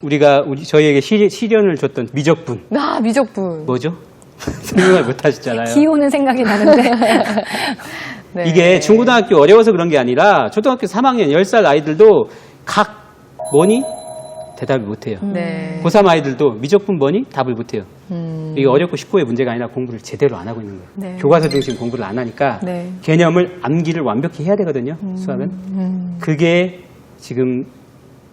저희에게 시련을 줬던 미적분. 아, 미적분. 뭐죠? 설명을 못 하셨잖아요. 기호는 생각이 나는데. 네. 이게 중고등학교 어려워서 그런 게 아니라 초등학교 3학년 10살 아이들도 각 뭐니? 대답을 못해요. 네. 고3 아이들도 미적분 뭐니? 답을 못해요. 이게 어렵고 쉽고의 문제가 아니라 공부를 제대로 안 하고 있는 거예요. 네. 교과서 중심 공부를 안 하니까 네. 개념을 암기를 완벽히 해야 되거든요. 수학은. 그게 지금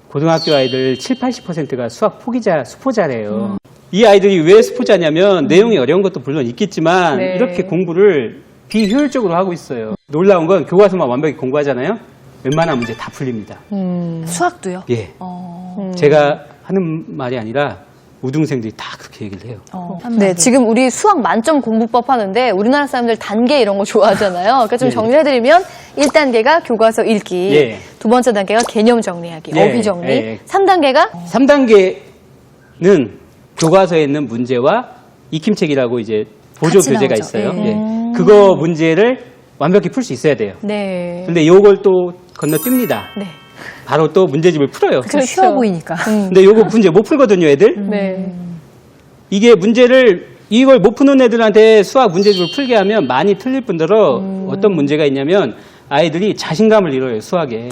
고등학교 아이들 70~80%가 수학 포기자, 수포자래요. 이 아이들이 왜 수포자냐면 내용이 어려운 것도 물론 있겠지만 네. 이렇게 공부를 비효율적으로 하고 있어요. 놀라운 건 교과서만 완벽히 공부하잖아요. 웬만한 문제 다 풀립니다. 수학도요? 예. 제가 하는 말이 아니라 우등생들이 다 그렇게 얘기를 해요. 네, 지금 우리 수학 만점 공부법 하는데 우리나라 사람들 단계 이런 거 좋아하잖아요. 그러니까 좀 예. 정리해드리면 1단계가 교과서 읽기, 예. 두 번째 단계가 개념 정리하기, 예. 어휘 정리, 예. 3단계가 3단계는 교과서에 있는 문제와 익힘책이라고 이제 보조 같이 교재가 나오죠. 있어요. 예. 예. 그거 문제를 완벽히 풀 수 있어야 돼요. 네. 근데 요걸 또 건너뜁니다. 네. 바로 또 문제집을 풀어요. 좀 쉬워 보이니까. 근데 요거 문제 못 풀거든요, 애들. 네. 이게 이걸 못 푸는 애들한테 수학 문제집을 풀게 하면 많이 틀릴 뿐더러 어떤 문제가 있냐면 아이들이 자신감을 잃어요, 수학에.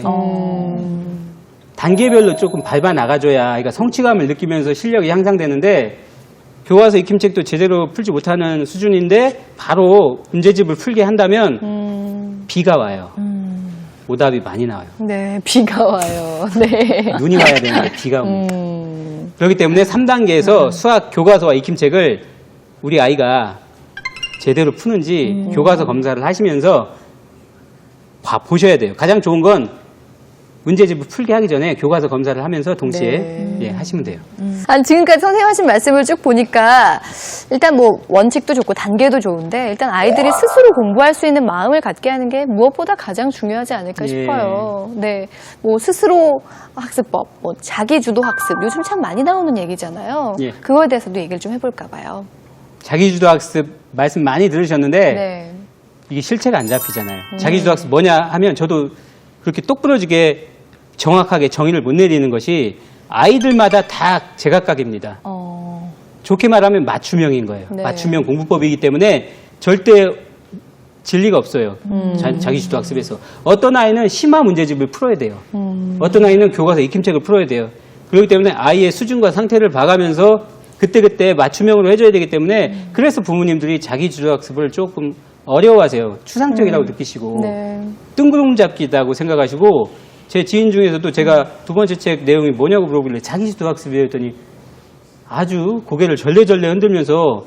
단계별로 조금 밟아 나가줘야 아이가 성취감을 느끼면서 실력이 향상되는데 교과서 익힘책도 제대로 풀지 못하는 수준인데 바로 문제집을 풀게 한다면 비가 와요. 오답이 많이 나와요. 네, 비가 와요. 네. 눈이 와야 되는데 비가 옵니다. 그렇기 때문에 3단계에서 수학 교과서와 익힘책을 우리 아이가 제대로 푸는지 교과서 검사를 하시면서 보셔야 돼요. 가장 좋은 건 문제집을 풀게 하기 전에 교과서 검사를 하면서 동시에 네. 예, 하시면 돼요. 지금까지 선생님 하신 말씀을 쭉 보니까 일단 뭐 원칙도 좋고 단계도 좋은데 일단 아이들이 스스로 공부할 수 있는 마음을 갖게 하는 게 무엇보다 가장 중요하지 않을까 예. 싶어요. 네. 뭐 스스로 학습법, 뭐 자기주도 학습 요즘 참 많이 나오는 얘기잖아요. 예. 그거에 대해서도 얘기를 좀 해볼까 봐요. 자기주도 학습 말씀 많이 들으셨는데 네. 이게 실체가 안 잡히잖아요. 자기주도 학습 뭐냐 하면 저도 그렇게 똑부러지게 정확하게 정의를 못 내리는 것이 아이들마다 다 제각각입니다. 좋게 말하면 맞춤형인 거예요. 네. 맞춤형 공부법이기 때문에 절대 진리가 없어요. 자기주도 학습에서. 어떤 아이는 심화 문제집을 풀어야 돼요. 어떤 아이는 교과서 익힘책을 풀어야 돼요. 그렇기 때문에 아이의 수준과 상태를 봐가면서 그때그때 맞춤형으로 해줘야 되기 때문에 그래서 부모님들이 자기주도 학습을 조금 어려워하세요. 추상적이라고 느끼시고 네. 뜬구름 잡기다고 생각하시고 제 지인 중에서도 제가 두 번째 책 내용이 뭐냐고 물어보길래 자기주도 학습이었더니 아주 고개를 절레절레 흔들면서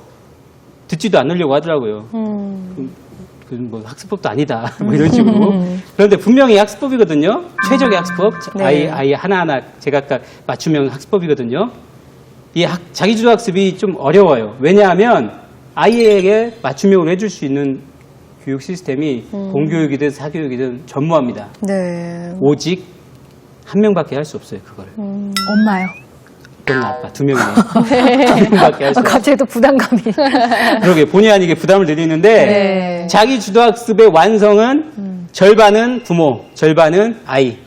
듣지도 않으려고 하더라고요. 뭐 학습법도 아니다 뭐 이런 식으로. 그런데 분명히 학습법이거든요. 최적의 학습법. 네. 아이 하나하나 제각각 맞춤형 학습법이거든요. 이 자기주도 학습이 좀 어려워요. 왜냐하면 아이에게 맞춤형으로 해줄 수 있는 교육 시스템이 공교육이든 사교육이든 전무합니다. 네. 오직 한 명밖에 할 수 없어요, 그걸. 엄마요. 그건 아빠 두 명이에요. 한 명밖에 할 수 없어요. 갑자기 또 부담감이. 그러게 본의 아니게 부담을 드리는데 네. 자기 주도학습의 완성은 절반은 부모, 절반은 아이.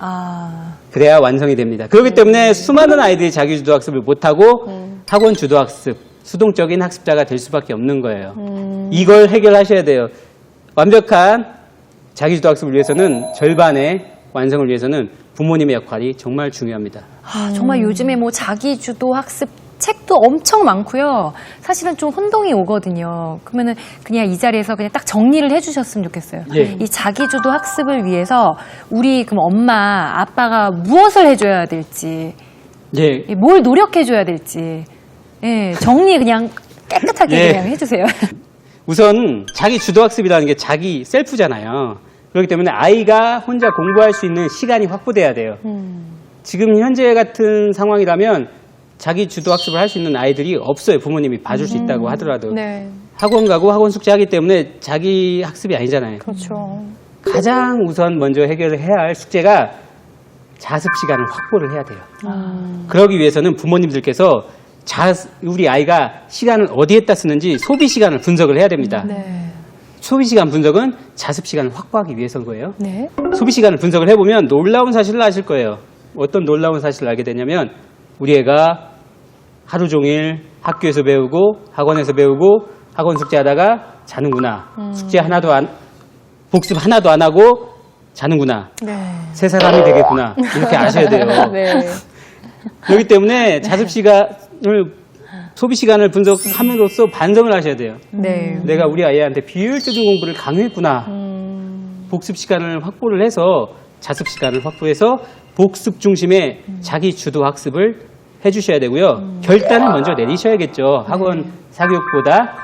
그래야 완성이 됩니다. 그렇기 때문에 수많은 아이들이 자기 주도학습을 못하고 학원 주도학습, 수동적인 학습자가 될 수밖에 없는 거예요. 이걸 해결하셔야 돼요. 완벽한 자기 주도학습을 위해서는 절반의 완성을 위해서는 부모님의 역할이 정말 중요합니다. 정말 요즘에 뭐 자기주도 학습 책도 엄청 많고요. 사실은 좀 혼동이 오거든요. 그러면은 그냥 이 자리에서 그냥 딱 정리를 해주셨으면 좋겠어요. 예. 이 자기주도 학습을 위해서 우리 그럼 엄마, 아빠가 무엇을 해줘야 될지, 예, 뭘 노력해줘야 될지, 예, 정리 그냥 깨끗하게 예. 그냥 해주세요. 우선 자기 주도학습이라는 게 자기 셀프잖아요. 그렇기 때문에 아이가 혼자 공부할 수 있는 시간이 확보돼야 돼요. 지금 현재 같은 상황이라면 자기 주도학습을 할 수 있는 아이들이 없어요. 부모님이 봐줄 수 있다고 하더라도. 네. 학원 가고 학원 숙제하기 때문에 자기 학습이 아니잖아요. 그렇죠. 가장 우선 먼저 해결을 해야 할 숙제가 자습 시간을 확보를 해야 돼요. 그러기 위해서는 부모님들께서 우리 아이가 시간을 어디에다 쓰는지 소비 시간을 분석을 해야 됩니다. 네. 소비 시간 분석은 자습 시간을 확보하기 위해서인 거예요. 네. 소비 시간을 분석을 해보면 놀라운 사실을 아실 거예요. 어떤 놀라운 사실을 알게 되냐면 우리 애가 하루 종일 학교에서 배우고 학원에서 배우고 학원 숙제하다가 자는구나. 숙제 하나도 복습 하나도 안 하고 자는구나. 네. 새 사람이 되겠구나. 이렇게 아셔야 돼요. 네. 그렇기 때문에 자습 시간을 소비 시간을 분석함으로써 반성을 하셔야 돼요. 네. 내가 우리 아이한테 비효율적인 공부를 강요했구나. 복습 시간을 확보를 해서 자습 시간을 확보해서 복습 중심의 자기 주도 학습을 해주셔야 되고요. 결단을 먼저 내리셔야겠죠. 학원 사교육보다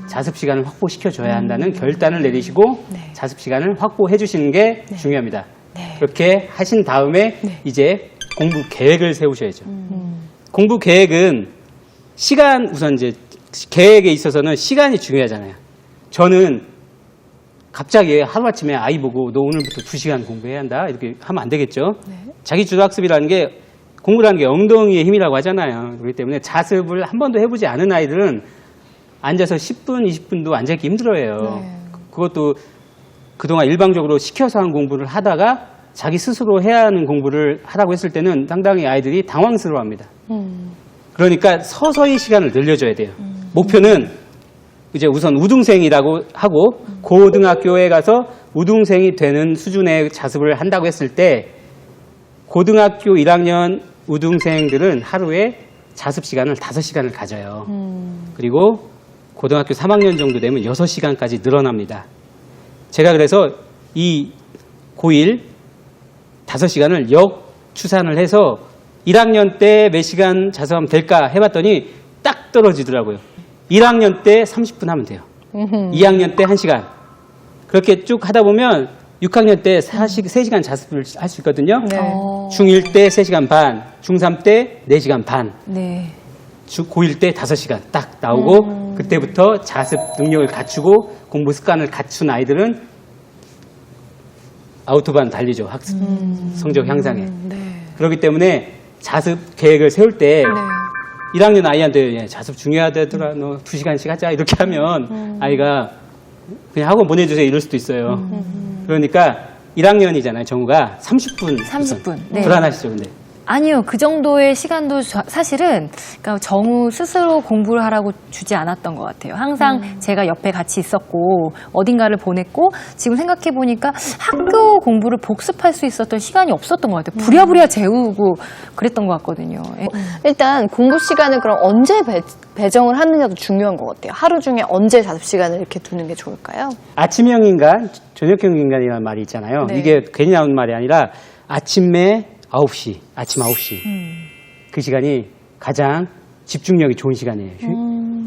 자습 시간을 확보시켜 줘야 한다는 결단을 내리시고 네. 자습 시간을 확보해 주시는 게 중요합니다. 네. 그렇게 하신 다음에 네. 이제 공부 계획을 세우셔야죠. 공부 계획은 시간 우선 이제 계획에 있어서는 시간이 중요하잖아요. 저는 갑자기 하루아침에 아이 보고 너 오늘부터 2시간 공부해야 한다 이렇게 하면 안 되겠죠. 자기 주도 학습이라는 게 공부라는 게 엉덩이의 힘이라고 하잖아요. 그렇기 때문에 자습을 한 번도 해보지 않은 아이들은 앉아서 10분, 20분도 앉아있기 힘들어해요. 그것도 그동안 일방적으로 시켜서 한 공부를 하다가 자기 스스로 해야 하는 공부를 하라고 했을 때는 상당히 아이들이 당황스러워합니다. 그러니까 서서히 시간을 늘려줘야 돼요. 목표는 이제 우선 우등생이라고 하고 고등학교에 가서 우등생이 되는 수준의 자습을 한다고 했을 때 고등학교 1학년 우등생들은 하루에 자습 시간을 5시간을 가져요. 그리고 고등학교 3학년 정도 되면 6시간까지 늘어납니다. 제가 그래서 이 고1 5시간을 역추산을 해서 1학년 때 몇 시간 자습하면 될까 해봤더니 딱 떨어지더라고요. 1학년 때 30분 하면 돼요. 2학년 때 1시간. 그렇게 쭉 하다 보면 6학년 때 3시간 자습을 할 수 있거든요. 네. 중1 때 3시간 반, 중3 때 4시간 반, 네. 고1 때 5시간 딱 나오고 그때부터 자습 능력을 갖추고 공부 습관을 갖춘 아이들은 아우토반 달리죠. 학습 성적 향상에. 네. 그렇기 때문에 자습 계획을 세울 때 1학년 아이한테 자습 중요하다더라 너 2시간씩 하자 이렇게 하면 아이가 그냥 학원 보내주세요 이럴 수도 있어요. 그러니까 1학년이잖아요. 정우가 30분 30분. 네. 불안하시죠 근데. 아니요, 그 정도의 시간도 사실은 그러니까 정우 스스로 공부를 하라고 주지 않았던 것 같아요. 항상 제가 옆에 같이 있었고 어딘가를 보냈고 지금 생각해 보니까 학교 공부를 복습할 수 있었던 시간이 없었던 것 같아요. 부랴부랴 재우고 그랬던 것 같거든요. 예. 일단 공부 시간을 그럼 언제 배정을 하느냐도 중요한 것 같아요. 하루 중에 언제 자습 시간을 이렇게 두는 게 좋을까요? 아침형 인간, 저녁형 인간이라는 말이 있잖아요. 네. 이게 괜히 나온 말이 아니라 아침에 9시, 아침 9시. 그 시간이 가장 집중력이 좋은 시간이에요.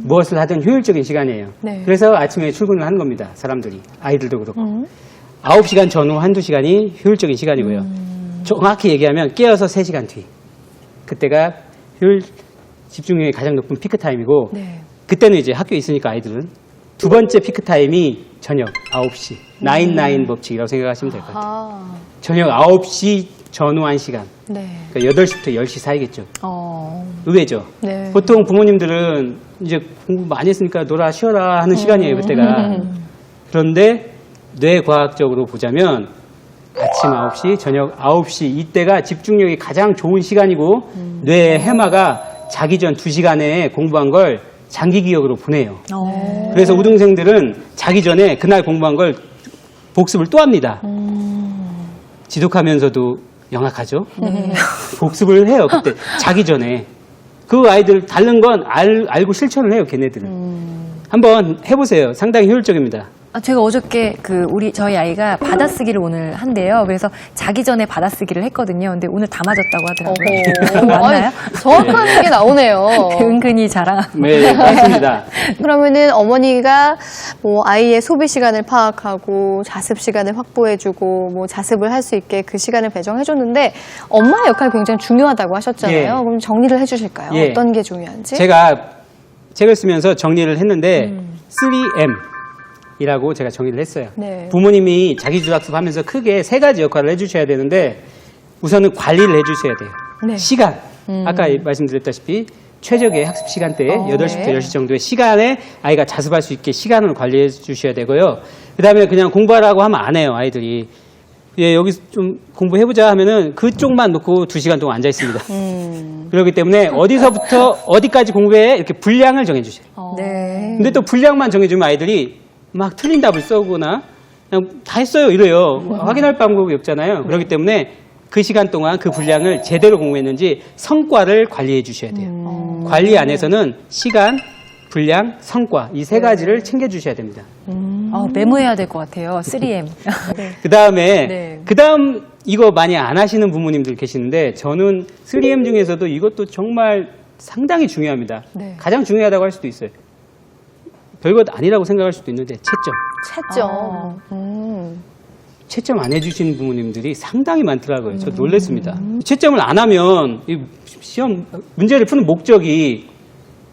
무엇을 하든 효율적인 시간이에요. 네. 그래서 아침에 출근을 하는 겁니다. 사람들이. 아이들도 그렇고. 9시간 전후 한두 시간이 효율적인 시간이고요. 정확히 얘기하면 깨어서 3시간 뒤. 그때가 집중력이 가장 높은 피크 타임이고 네. 그때는 이제 학교에 있으니까 아이들은 두 번째 피크 타임이 저녁 9시. 9-9 법칙이라고 생각하시면 될 것 같아요. 아, 저녁 9시 전후 1시간. 네. 그러니까 8시부터 10시 사이겠죠. 어, 의외죠. 네. 보통 부모님들은 이제 공부 많이 했으니까 놀아 쉬어라 하는 시간이에요, 그때가. 그런데 뇌과학적으로 보자면 아침 9시, 저녁 9시 이때가 집중력이 가장 좋은 시간이고 뇌의 해마가 자기 전 2시간에 공부한 걸 장기 기억으로 보내요. 그래서 우등생들은 자기 전에 그날 공부한 걸 복습을 또 합니다. 지독하면서도 영악하죠. 복습을 해요. 그때 자기 전에. 그 아이들 다른 건 알고 실천을 해요. 걔네들은. 한번 해보세요. 상당히 효율적입니다. 아, 제가 어저께 저희 아이가 받아쓰기를 오늘 한대요. 그래서 자기 전에 받아쓰기를 했거든요. 근데 오늘 다 맞았다고 하더라고요. 맞나요? 아니, 정확한 게 나오네요. 은근히 자랑. 네, 맞습니다. 그러면은 어머니가 뭐 아이의 소비 시간을 파악하고 자습 시간을 확보해주고 뭐 자습을 할 수 있게 그 시간을 배정해줬는데 엄마의 역할이 굉장히 중요하다고 하셨잖아요. 예. 그럼 정리를 해주실까요? 예. 어떤 게 중요한지? 제가 책을 쓰면서 정리를 했는데 3M 이라고 제가 정의를 했어요. 네. 부모님이 자기주도학습 하면서 크게 3가지 역할을 해주셔야 되는데 우선은 관리를 해주셔야 돼요. 네. 시간. 아까 말씀드렸다시피 최적의 학습 시간대에 8시부터 네. 10시 정도의 시간에 아이가 자습할 수 있게 시간을 관리해 주셔야 되고요. 그 다음에 그냥 공부하라고 하면 안 해요, 아이들이. 예, 여기 좀 공부해보자 하면은 그쪽만 놓고 2시간 동안 앉아 있습니다. 그렇기 때문에 어디서부터 어디까지 공부해 이렇게 분량을 정해주세요. 네. 근데 또 분량만 정해주면 아이들이 막 틀린 답을 써오거나 그냥 다 했어요 이래요. 확인할 방법이 없잖아요. 그렇기 때문에 그 시간 동안 그 분량을 제대로 공부했는지 성과를 관리해 주셔야 돼요. 관리 안에서는 시간, 분량, 성과 이 3가지를 챙겨주셔야 됩니다. 메모해야 될 것 같아요. 3M. 그 다음에 네. 그다음 이거 많이 안 하시는 부모님들 계시는데 저는 3M 중에서도 이것도 정말 상당히 중요합니다. 네. 가장 중요하다고 할 수도 있어요. 별것 아니라고 생각할 수도 있는데 채점. 채점 안 해주시는 부모님들이 상당히 많더라고요. 저 놀랐습니다. 채점을 안 하면 이 시험 문제를 푸는 목적이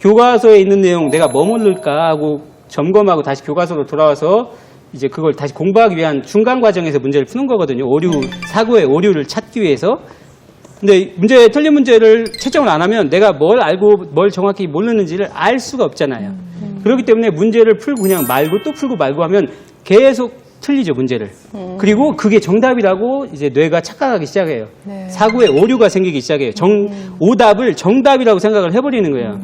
교과서에 있는 내용 내가 뭐 모를까 하고 점검하고 다시 교과서로 돌아와서 이제 그걸 다시 공부하기 위한 중간 과정에서 문제를 푸는 거거든요. 오류, 사고의 오류를 찾기 위해서. 근데 틀린 문제를 채점을 안 하면 내가 뭘 알고 뭘 정확히 모르는지를 알 수가 없잖아요. 그렇기 때문에 문제를 풀고 그냥 말고 또 풀고 말고 하면 계속 틀리죠, 문제를. 그리고 그게 정답이라고 이제 뇌가 착각하기 시작해요. 네. 사고에 오류가 생기기 시작해요. 오답을 정답이라고 생각을 해버리는 거예요.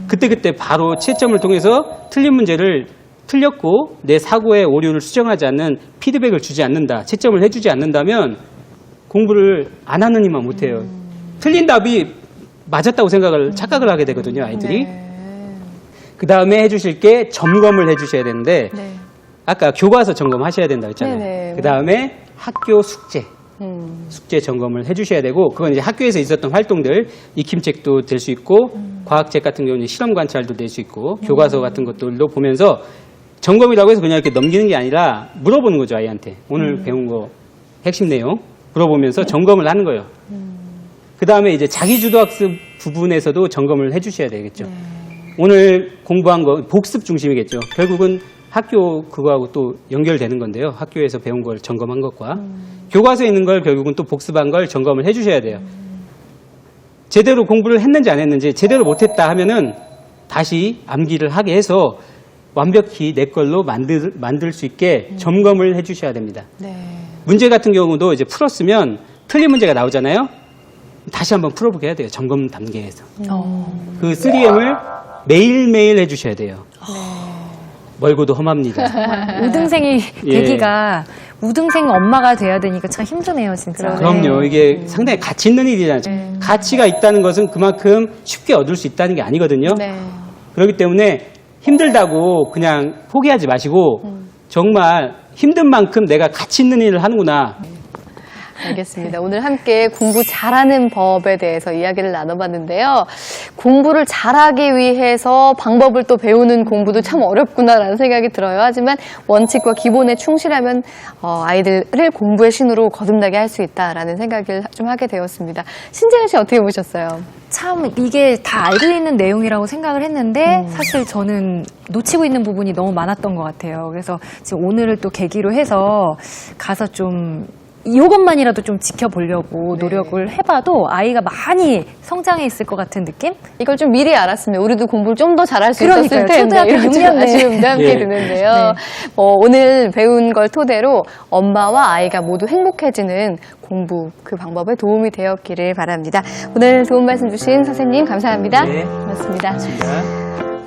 그때 바로 채점을 통해서 틀린 문제를 틀렸고 내 사고의 오류를 수정하지 않는 피드백을 주지 않는다. 채점을 해주지 않는다면 공부를 안 하는 이만 못해요. 틀린 답이 맞았다고 착각을 하게 되거든요, 아이들이. 네. 그 다음에 해주실 게 점검을 해주셔야 되는데 네. 아까 교과서 점검하셔야 된다고 했잖아요. 네네. 그 다음에 학교 숙제. 숙제 점검을 해주셔야 되고 그건 이제 학교에서 있었던 활동들 익힘책도 될 수 있고 과학책 같은 경우는 실험 관찰도 될 수 있고 교과서 같은 것들도 보면서 점검이라고 해서 그냥 이렇게 넘기는 게 아니라 물어보는 거죠 아이한테 오늘 배운 거 핵심 내용 물어보면서 점검을 하는 거예요. 그 다음에 이제 자기주도학습 부분에서도 점검을 해주셔야 되겠죠. 오늘 공부한 거 복습 중심이겠죠. 결국은 학교 그거하고 또 연결되는 건데요. 학교에서 배운 걸 점검한 것과 교과서에 있는 걸 결국은 또 복습한 걸 점검을 해주셔야 돼요. 제대로 공부를 했는지 안 했는지 제대로 못했다 하면은 다시 암기를 하게 해서 완벽히 내 걸로 만들 수 있게 점검을 해주셔야 됩니다. 네. 문제 같은 경우도 이제 풀었으면 틀린 문제가 나오잖아요. 다시 한번 풀어보게 해야 돼요. 점검 단계에서. 그 3M을 매일매일 해주셔야 돼요. 멀고도 험합니다. 우등생이 예. 되기가 우등생 엄마가 돼야 되니까 참 힘드네요, 진짜. 그럼요. 이게 상당히 가치 있는 일이잖아요. 가치가 있다는 것은 그만큼 쉽게 얻을 수 있다는 게 아니거든요. 네. 그렇기 때문에 힘들다고 그냥 포기하지 마시고 정말 힘든 만큼 내가 가치 있는 일을 하는구나. 알겠습니다. 오늘 함께 공부 잘하는 법에 대해서 이야기를 나눠봤는데요. 공부를 잘하기 위해서 방법을 또 배우는 공부도 참 어렵구나라는 생각이 들어요. 하지만 원칙과 기본에 충실하면 아이들을 공부의 신으로 거듭나게 할 수 있다라는 생각을 좀 하게 되었습니다. 신재현 씨 어떻게 보셨어요? 참 이게 다 알고 있는 내용이라고 생각을 했는데 사실 저는 놓치고 있는 부분이 너무 많았던 것 같아요. 그래서 지금 오늘을 또 계기로 해서 가서 좀 이것만이라도 좀 지켜보려고 노력을 해봐도 아이가 많이 성장해 있을 것 같은 느낌? 이걸 좀 미리 알았으면 우리도 공부를 좀 더 잘할 수 그러니까요. 있었을 텐데 초등학교 이런 좀 6년 내. 아쉬움도 함께 예. 드는데요. 네. 오늘 배운 걸 토대로 엄마와 아이가 모두 행복해지는 공부 그 방법에 도움이 되었기를 바랍니다. 오늘 도움 말씀 주신 선생님 감사합니다. 네. 고맙습니다.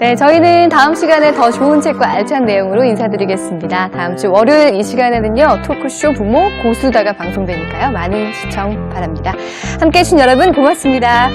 네, 저희는 다음 시간에 더 좋은 책과 알찬 내용으로 인사드리겠습니다. 다음 주 월요일 이 시간에는요, 토크쇼 부모 고수다가 방송되니까요. 많은 시청 바랍니다. 함께 해주신 여러분 고맙습니다.